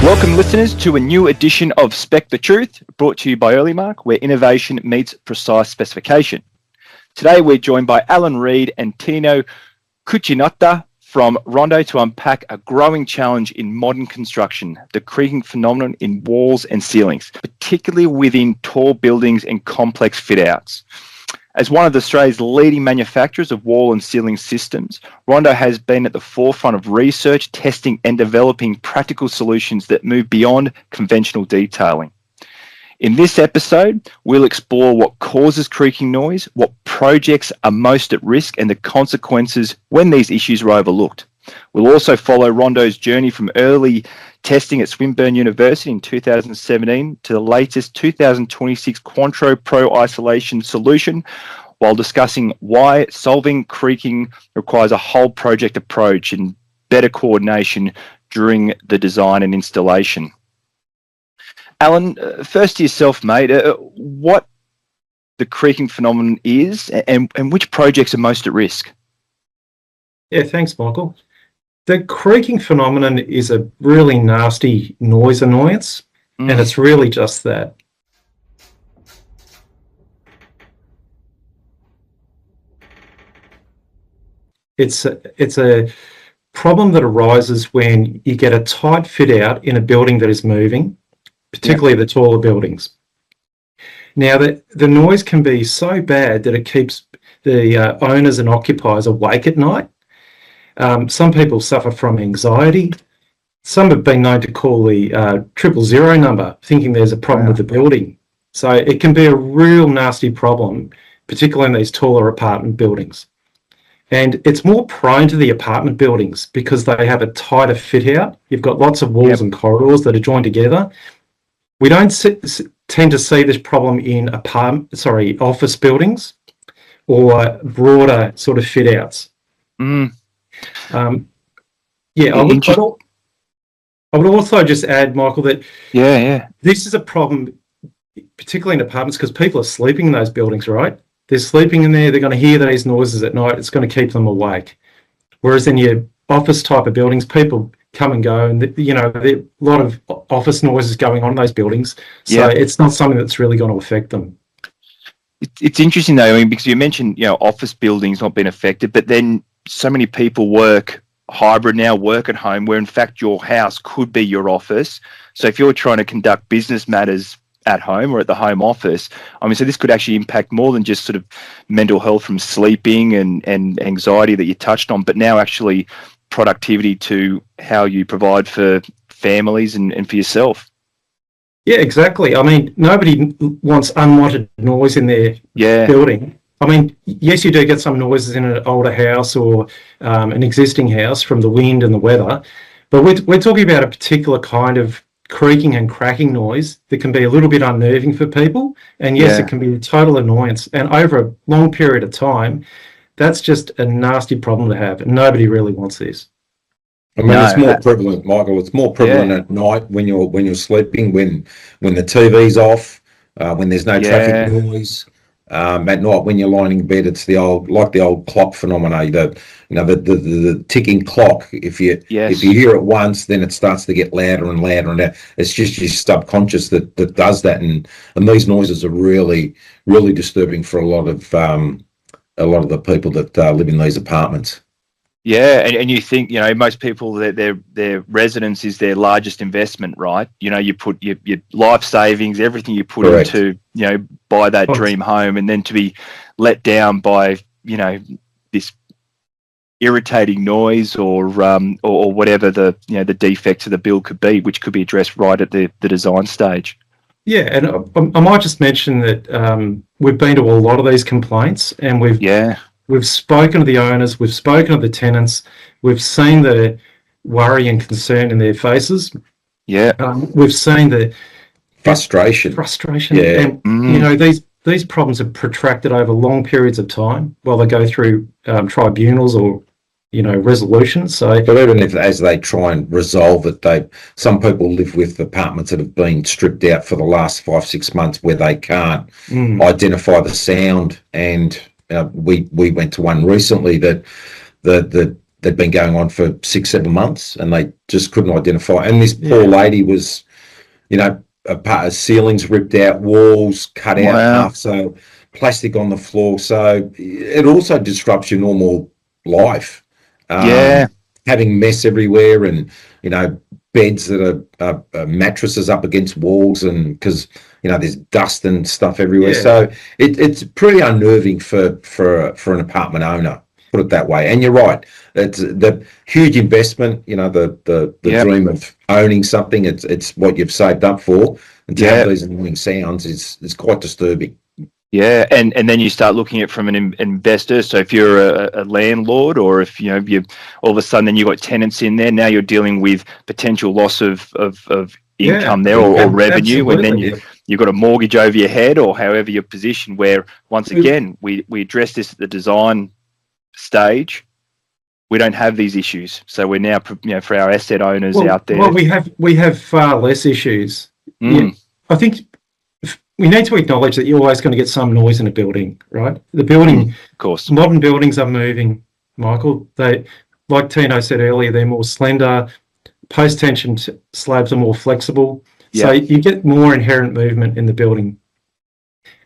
Welcome, listeners, to a new edition of Spec the Truth, brought to you by Earlymark, where innovation meets precise specification. Today, we're joined by Reid and Tino Cucinotta from Rondo to unpack a growing challenge in modern construction, the creaking phenomenon in walls and ceilings, particularly within tall buildings and complex fit-outs. As one of Australia's leading manufacturers of wall and ceiling systems, Rondo has been at the forefront of research, testing and developing practical solutions that move beyond conventional detailing. In this episode, we'll explore what causes creaking noise, what projects are most at risk and the consequences when these issues are overlooked. We'll also follow Rondo's journey from early testing at Swinburne University in 2017 to the latest 2026 Quantro Pro isolation solution, while discussing why solving creaking requires a whole project approach and better coordination during the design and installation. Alan, first to yourself, mate, what the creaking phenomenon is and which projects are most at risk? Yeah, thanks, Michael. The creaking phenomenon is a really nasty noise annoyance, and it's really just that. It's a problem that arises when you get a tight fit out in a building that is moving, particularly the taller buildings. Now, the noise can be so bad that it keeps the owners and occupiers awake at night. Some people suffer from anxiety. Some have been known to call the 000 number, thinking there's a problem with the building. So it can be a real nasty problem, particularly in these taller apartment buildings. And it's more prone to the apartment buildings because they have a tighter fit out. You've got lots of walls and corridors that are joined together. We don't tend to see this problem in office buildings or broader sort of fit outs. I would also just add, Michael, that this is a problem, particularly in apartments, because people are sleeping in those buildings, right? They're sleeping in there, they're going to hear these noises at night, it's going to keep them awake. Whereas in your office type of buildings, people come and go, and there's a lot of office noises going on in those buildings, so it's not something that's really going to affect them. It's interesting though, I mean, because you mentioned, office buildings not being affected, but then so many people work hybrid now, work at home, where in fact your house could be your office. So if you're trying to conduct business matters at home or at the home office, I mean, so this could actually impact more than just sort of mental health from sleeping and anxiety that you touched on, but now actually productivity to how you provide for families and for yourself. Yeah, exactly. I mean, nobody wants unwanted noise in their building. I mean, yes, you do get some noises in an older house or an existing house from the wind and the weather, but we're talking about a particular kind of creaking and cracking noise that can be a little bit unnerving for people, and yes, it can be a total annoyance, and over a long period of time, that's just a nasty problem to have, and nobody really wants this. I mean, it's more prevalent, Michael. It's more prevalent at night when you're sleeping, when the TV's off, when there's no traffic noise. At night when you're lying in bed, it's the old clock phenomena. The ticking clock. If you hear it once, then it starts to get louder and louder, and it's just your subconscious that does that. And these noises are really, really disturbing for a lot of the people that live in these apartments. Yeah, and you think, most people, their residence is their largest investment, right? You put your life savings, everything you put into, buy that dream home, and then to be let down by, this irritating noise or whatever the defects of the build could be, which could be addressed right at the design stage. Yeah, and I might just mention that we've been to a lot of these complaints, and we've spoken to the owners, we've spoken to the tenants, we've seen the worry and concern in their faces. Yeah. We've seen the frustration. Yeah. And, these problems are protracted over long periods of time while they go through tribunals or, resolutions. So, but even as they try and resolve it, some people live with apartments that have been stripped out for the last 5-6 months where they can't identify the sound. And we went to one recently that they'd been going on for 6-7 months, and they just couldn't identify. And this poor lady was, you know, a part of ceilings ripped out, walls cut out half, so plastic on the floor. So it also disrupts your normal life. Having mess everywhere, and you know, beds that are mattresses up against walls, and because you know there's dust and stuff everywhere. So it's pretty unnerving for an apartment owner, put it that way. And you're right, it's the huge investment, you know, the dream of owning something. It's what you've saved up for, and to have these annoying sounds is quite disturbing. Yeah, and then you start looking at it from an investor. So if you're a landlord, or if you know you all of a sudden then you've got tenants in there, now you're dealing with potential loss of income there, or revenue, and then you've got a mortgage over your head, or however you're positioned. Where once again we address this at the design stage. We don't have these issues, so we're now, you know, for our asset owners out there. Well, we have far less issues. Yeah, I think we need to acknowledge that you're always going to get some noise in a building, right? The building, of course, modern buildings are moving, Michael. They, like Tino said earlier, they're more slender. Post-tension slabs are more flexible, so you get more inherent movement in the building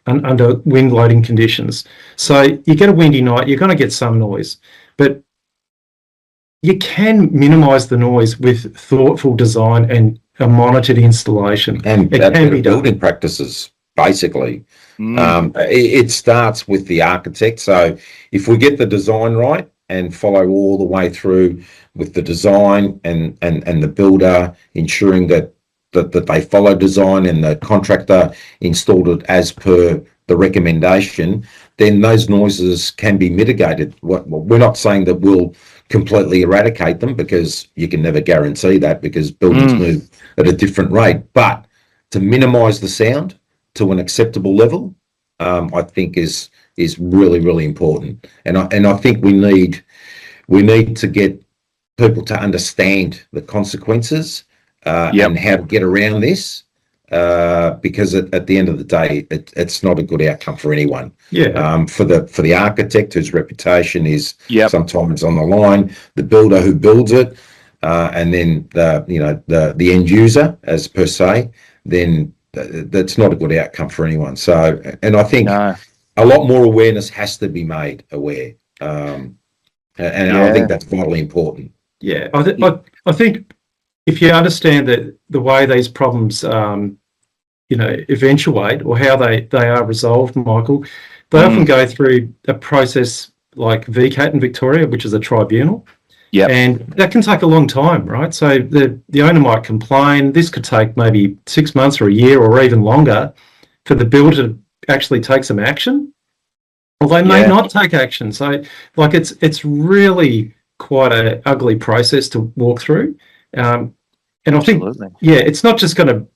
under wind loading conditions. So you get a windy night, you're going to get some noise, but you can minimise the noise with thoughtful design and a monitored installation. And it can be building practices, basically. It starts with the architect. So if we get the design right and follow all the way through with the design and the builder ensuring that they follow design and the contractor installed it as per the recommendation, then those noises can be mitigated. We're not saying that we'll completely eradicate them, because you can never guarantee that, because buildings move at a different rate. But to minimise the sound to an acceptable level, I think is really, really important. And I think we need to get people to understand the consequences and how to get around this, because at the end of the day, it's not a good outcome for anyone. For the architect whose reputation is sometimes on the line, the builder who builds it, and then the end user as per se, then that's not a good outcome for anyone. So, and I think a lot more awareness has to be made aware, and I think that's vitally important. I think if you understand that the way these problems eventuate, or how they are resolved, Michael, they often go through a process like VCAT in Victoria, which is a tribunal. And that can take a long time, right? So the owner might complain. This could take maybe 6 months or a year or even longer for the builder to actually take some action, or they may not take action. So like it's really quite an ugly process to walk through. And I think, it's not just going to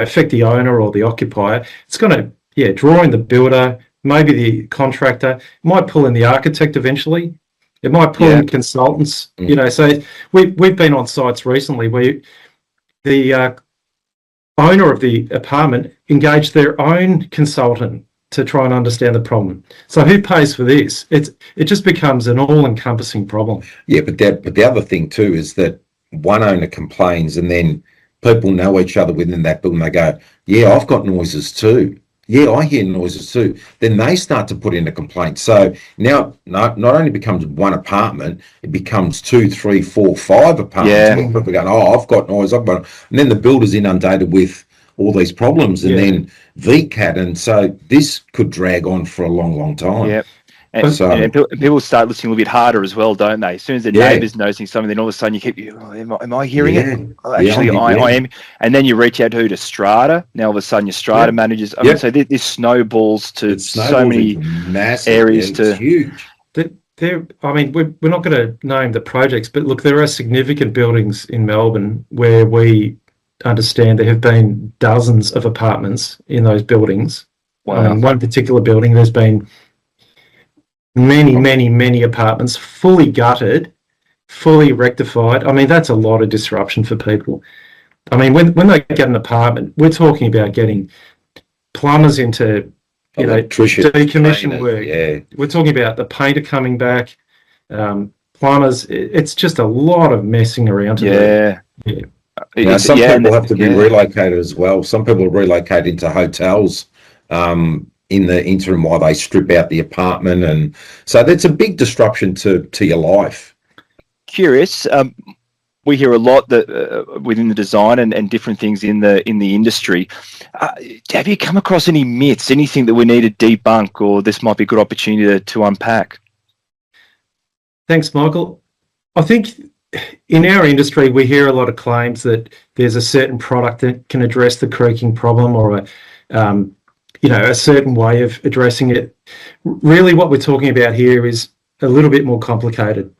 affect the owner or the occupier. It's going to, draw in the builder, maybe the contractor. It might pull in the architect eventually. It might pull in consultants. So we've been on sites recently where the owner of the apartment engaged their own consultant to try and understand the problem. So who pays for this? It just becomes an all-encompassing problem. But the other thing too is that one owner complains, and then people know each other within that building. They go, I've got noises too. I hear noises too. Then they start to put in a complaint. So now not only becomes one apartment, it becomes 2, 3, 4, 5 apartments. Where people go, I've got noise. And then the builder's inundated with all these problems, and then VCAT. And so this could drag on for a long, long time. And people start listening a little bit harder as well, don't they? As soon as the neighbour's noticing something, then all of a sudden you keep, am I hearing it? Oh, actually, I am. And then you reach out to Strata. Now all of a sudden your Strata managers. I mean, so this snowballs to so many areas. It's huge. We're not going to name the projects, but look, there are significant buildings in Melbourne where we understand there have been dozens of apartments in those buildings. One particular building, there's been many apartments fully gutted, fully rectified. I mean, that's a lot of disruption for people. I mean, when they get an apartment, we're talking about getting plumbers into decommission work. We're talking about the painter coming back, plumbers. It's just a lot of messing around to do. Yeah. Some people have to be relocated as well. Some people relocate into hotels in the interim while they strip out the apartment, and so that's a big disruption to your life. Curious. We hear a lot that within the design and different things in the industry. Have you come across any myths, anything that we need to debunk, or this might be a good opportunity to unpack? Thanks, Michael. I think in our industry, we hear a lot of claims that there's a certain product that can address the creaking problem, or a certain way of addressing it. Really, what we're talking about here is a little bit more complicated.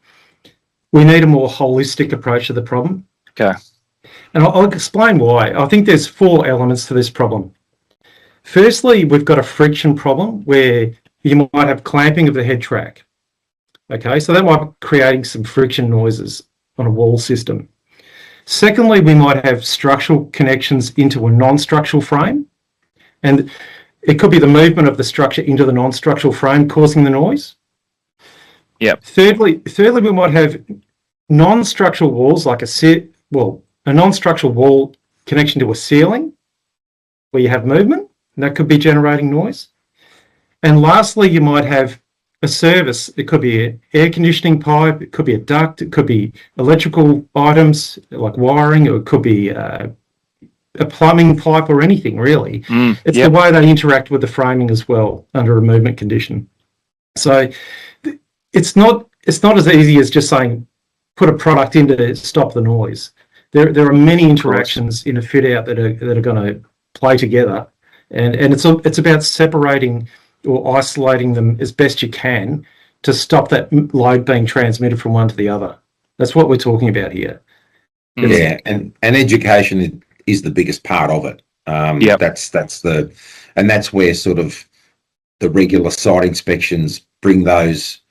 We need a more holistic approach to the problem. Okay. And I'll explain why. I think there's 4 elements to this problem. Firstly, we've got a friction problem where you might have clamping of the head track. Okay, so that might be creating some friction noises on a wall system. Secondly, we might have structural connections into a non-structural frame, and it could be the movement of the structure into the non-structural frame causing the noise. Yep. Thirdly, we might have non-structural walls, like a non-structural wall connection to a ceiling where you have movement, and that could be generating noise. And lastly, you might have a service. It could be an air conditioning pipe, it could be a duct, it could be electrical items like wiring, or it could be a plumbing pipe, or anything really. It's the way they interact with the framing as well under a movement condition. So it's not as easy as just saying put a product in to stop the noise. There are many interactions in a fit out that are going to play together, and it's about separating or isolating them as best you can to stop that load being transmitted from one to the other. That's what we're talking about here. Yeah, and education is the biggest part of it. That's where sort of the regular site inspections bring those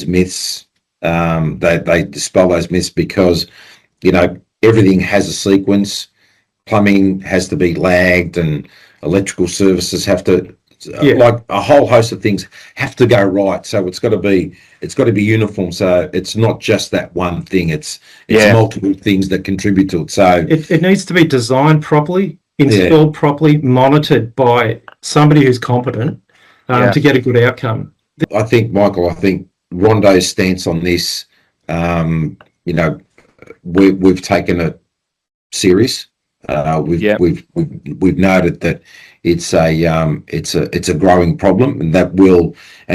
myths. They dispel those myths, because everything has a sequence. Plumbing has to be lagged, and electrical services have to, like a whole host of things have to go right. So it's got to be uniform. So it's not just that one thing. It's multiple things that contribute to it. So it needs to be designed properly, installed properly, monitored by somebody who's competent to get a good outcome. I think, Michael, Rondo's stance on this, we've taken it serious. We've noted that it's a growing problem, and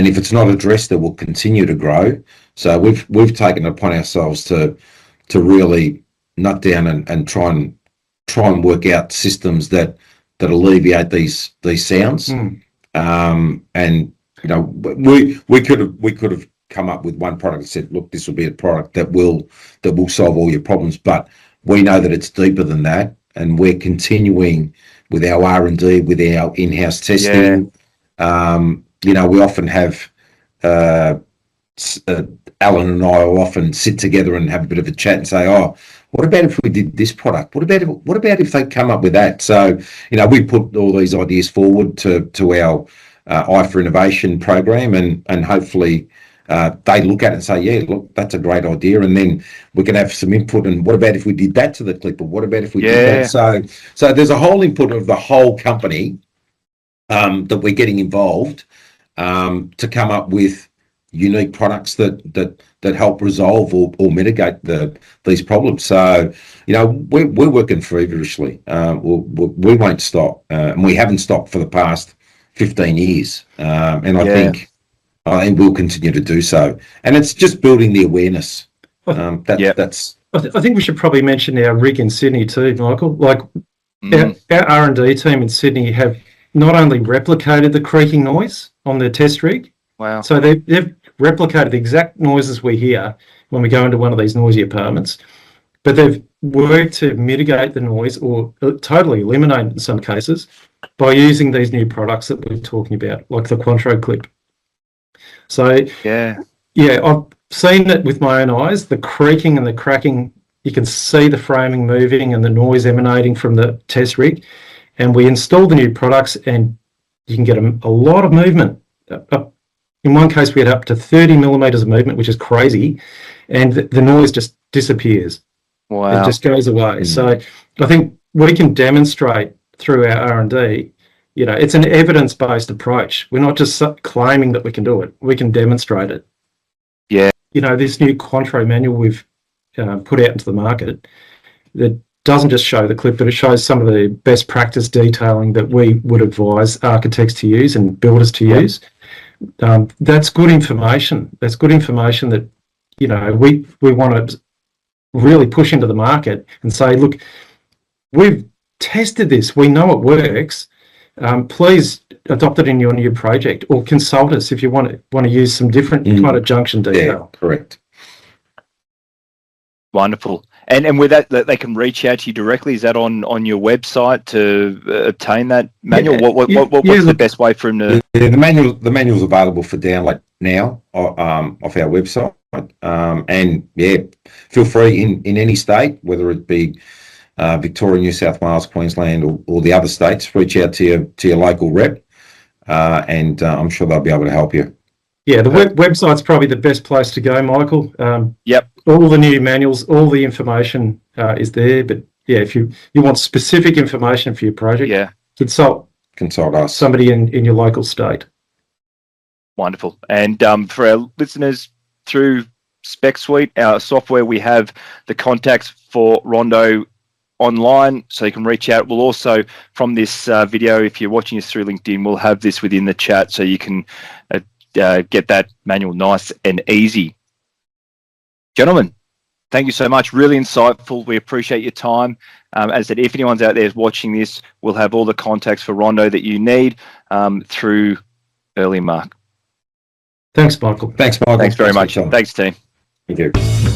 if it's not addressed, it will continue to grow. So we've taken it upon ourselves to really nut down and try and work out systems that alleviate these sounds. And we could have come up with one product and said, look, this will be a product that will solve all your problems, but we know that it's deeper than that, and we're continuing with our R&D, with our in-house testing. We often have Alan and I will often sit together and have a bit of a chat and say, oh, what about if we did this product? What about if they come up with that? So, we put all these ideas forward to our I for Innovation program, and hopefully they look at it and say, yeah, look, that's a great idea. And then we can have some input. And what about if we did that to the clip? Or what about if we did that? So there's a whole input of the whole company that we're getting involved to come up with unique products that help resolve or mitigate these problems. So, we're working feverishly. We won't stop. And we haven't stopped for the past 15 years. And I think we'll continue to do so. And it's just building the awareness. That's. I think we should probably mention our rig in Sydney too, Michael. Like our R&D team in Sydney have not only replicated the creaking noise on their test rig. Wow. So they've replicated the exact noises we hear when we go into one of these noisy apartments, but they've worked to mitigate the noise or totally eliminate it in some cases by using these new products that we're talking about, like the Quattro clip. So I've seen it with my own eyes, the creaking and the cracking. You can see the framing moving and the noise emanating from the test rig. And we install the new products, and you can get a lot of movement. In one case, we had up to 30 millimeters of movement, which is crazy. and the noise just disappears. Wow. It just goes away. So I think we can demonstrate through our R&D, you know, it's an evidence-based approach. We're not just claiming that we can do it. We can demonstrate it. Yeah. You know, this new Contro manual we've put out into the market that doesn't just show the clip, but it shows some of the best practice detailing that we would advise architects to use and builders to use. That's good information. That's good information that, you know, we want to really push into the market and say, look, we've tested this. We know it works. Please adopt it in your new project, or consult us if you want to use some different kind of junction detail. Yeah, correct. Wonderful. And with that, they can reach out to you directly. Is that on your website to obtain that manual? Yeah, What's the best way for them to? Yeah, the manual's available for download now off our website. And yeah, feel free in any state, whether it be Victoria, New South Wales, Queensland, or the other states, reach out to your local rep, and I'm sure they'll be able to help you. Yeah, the website's probably the best place to go, Michael. Yep. All the new manuals, all the information is there. But yeah, if you want specific information for your project, consult us. Somebody in your local state. Wonderful. And for our listeners, through Spec Suite, our software, we have the contacts for Rondo online, so you can reach out. We'll also, from this video, if you're watching us through LinkedIn, we'll have this within the chat, so you can get that manual nice and easy. Gentlemen, thank you so much. Really insightful. We appreciate your time. As I said, if anyone's out there watching this, we'll have all the contacts for Rondo that you need through Earlymark. Thanks, Michael. Thanks, Michael. Thanks very much. Thanks, team. Thank you.